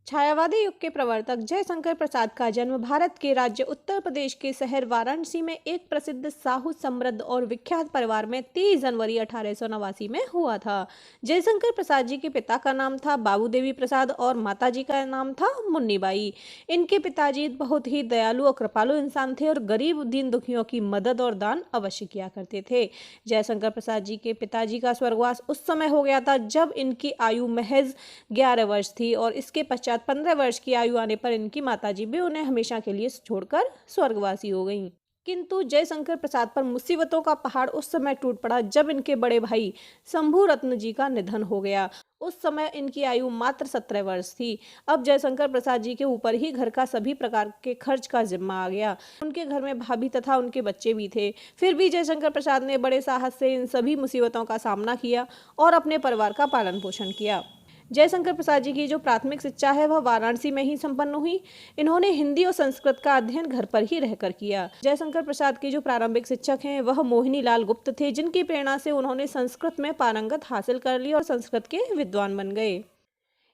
छायावादी युग के प्रवर्तक जयशंकर प्रसाद का जन्म भारत के राज्य उत्तर प्रदेश के शहर वाराणसी में एक प्रसिद्ध साहू समृद्ध और विख्यात परिवार में 30 जनवरी 1889 में हुआ था। जयशंकर प्रसाद जी के पिता का नाम था बाबू देवी प्रसाद और माताजी का नाम था मुन्नीबाई। इनके पिताजी बहुत ही दयालु और कृपालु इंसान थे और गरीब दीन दुखियों की मदद और दान अवश्य किया करते थे। जयशंकर प्रसाद जी के पिताजी का स्वर्गवास उस समय हो गया था जब इनकी आयु महज 11 वर्ष थी और इसके पश्चात 15 वर्ष की आयु आने पर इनकी माताजी भी उन्हें हमेशा के लिए छोड़कर स्वर्गवासी हो गईं। किंतु जयशंकर प्रसाद पर मुसीबतों का पहाड़ उस समय टूट पड़ा जब इनके बड़े भाई शंभू रत्न जी का निधन हो गया। उस समय इनकी आयु मात्र 17 वर्ष थी। अब जयशंकर प्रसाद जी के ऊपर ही घर का सभी प्रकार के खर्च का जिम्मा आ गया। उनके घर में भाभी तथा उनके बच्चे भी थे। फिर भी जयशंकर प्रसाद ने बड़े साहस से इन सभी मुसीबतों का सामना किया और अपने परिवार का पालन पोषण किया। जयशंकर प्रसाद जी की जो प्राथमिक शिक्षा है वह वाराणसी में ही संपन्न हुई। इन्होंने हिंदी और संस्कृत का अध्ययन घर पर ही रहकर किया। जयशंकर प्रसाद के जो प्रारंभिक शिक्षक हैं वह मोहिनी लाल गुप्त थे, जिनकी प्रेरणा से उन्होंने संस्कृत में पारंगत हासिल कर ली और संस्कृत के विद्वान बन गए।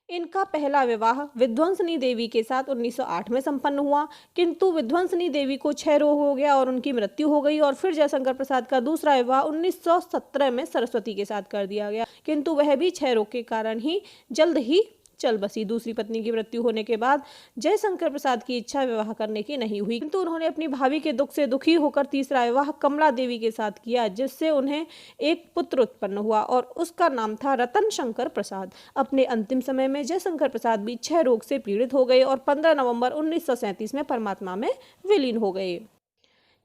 इनका पहला विवाह विध्वंसनी देवी के साथ 1908 में संपन्न हुआ, किंतु विध्वंसनी देवी को क्षय रोग हो गया और उनकी मृत्यु हो गई। और फिर जयशंकर प्रसाद का दूसरा विवाह 1917 में सरस्वती के साथ कर दिया गया, किंतु वह भी क्षय रोग के कारण ही जल्द ही चल बसी। दूसरी पत्नी की मृत्यु होने के बाद जयशंकर प्रसाद की इच्छा विवाह करने की नहीं हुई, किंतु उन्होंने अपनी भाभी के दुख से दुखी होकर तीसरा विवाह कमला देवी के साथ किया, जिससे उन्हें एक पुत्र उत्पन्न हुआ और उसका नाम था रतन शंकर प्रसाद। अपने अंतिम समय में जयशंकर प्रसाद भी क्षय रोग से पीड़ित हो गए और 15 नवंबर 1937 में परमात्मा में विलीन हो गए।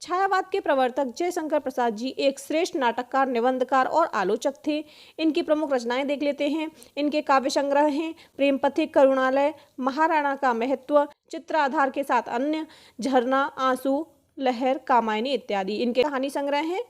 छायावाद के प्रवर्तक जयशंकर प्रसाद जी एक श्रेष्ठ नाटककार, निबंधकार और आलोचक थे। इनकी प्रमुख रचनाएं देख लेते हैं। इनके काव्य संग्रह हैं प्रेम पथिक, करुणालय, महाराणा का महत्व, चित्र आधार के साथ अन्य, झरना, आंसू, लहर, कामायनी इत्यादि। इनके कहानी संग्रह हैं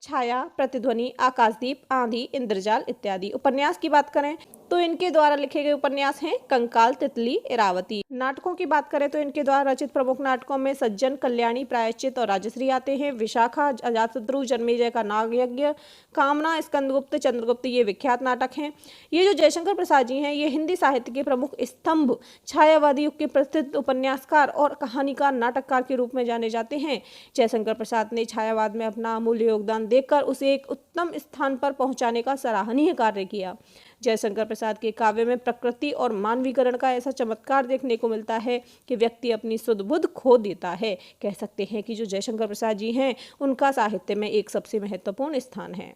छाया, प्रतिध्वनि, आकाशदीप, आंधी, इंद्रजाल इत्यादि। उपन्यास की बात करें तो इनके द्वारा लिखे गए उपन्यास हैं कंकाल, तितली, इरावती। नाटकों की बात करें तो इनके द्वारा रचित प्रमुख नाटकों में सज्जन, कल्याणी, प्रायश्चित और राजश्री आते हैं। विशाखा, अजातशत्रु, जन्मेजय का नागयज्ञ, कामना, स्कंदगुप्त, चंद्रगुप्त ये विख्यात नाटक हैं। ये जो जयशंकर प्रसाद जी हैं ये हिंदी साहित्य के प्रमुख स्तंभ, छायावादी युग के प्रसिद्ध उपन्यासकार और कहानीकार, नाटककार के रूप में जाने जाते हैं। जयशंकर प्रसाद ने छायावाद में अपना अमूल्य योगदान देकर उसे एक उत्तम स्थान पर पहुंचाने का सराहनीय कार्य किया। जयशंकर प्रसाद के काव्य में प्रकृति और मानवीकरण का ऐसा चमत्कार देखने को मिलता है कि व्यक्ति अपनी सुध बुध खो देता है। कह सकते हैं कि जो जयशंकर प्रसाद जी हैं उनका साहित्य में एक सबसे महत्वपूर्ण स्थान है।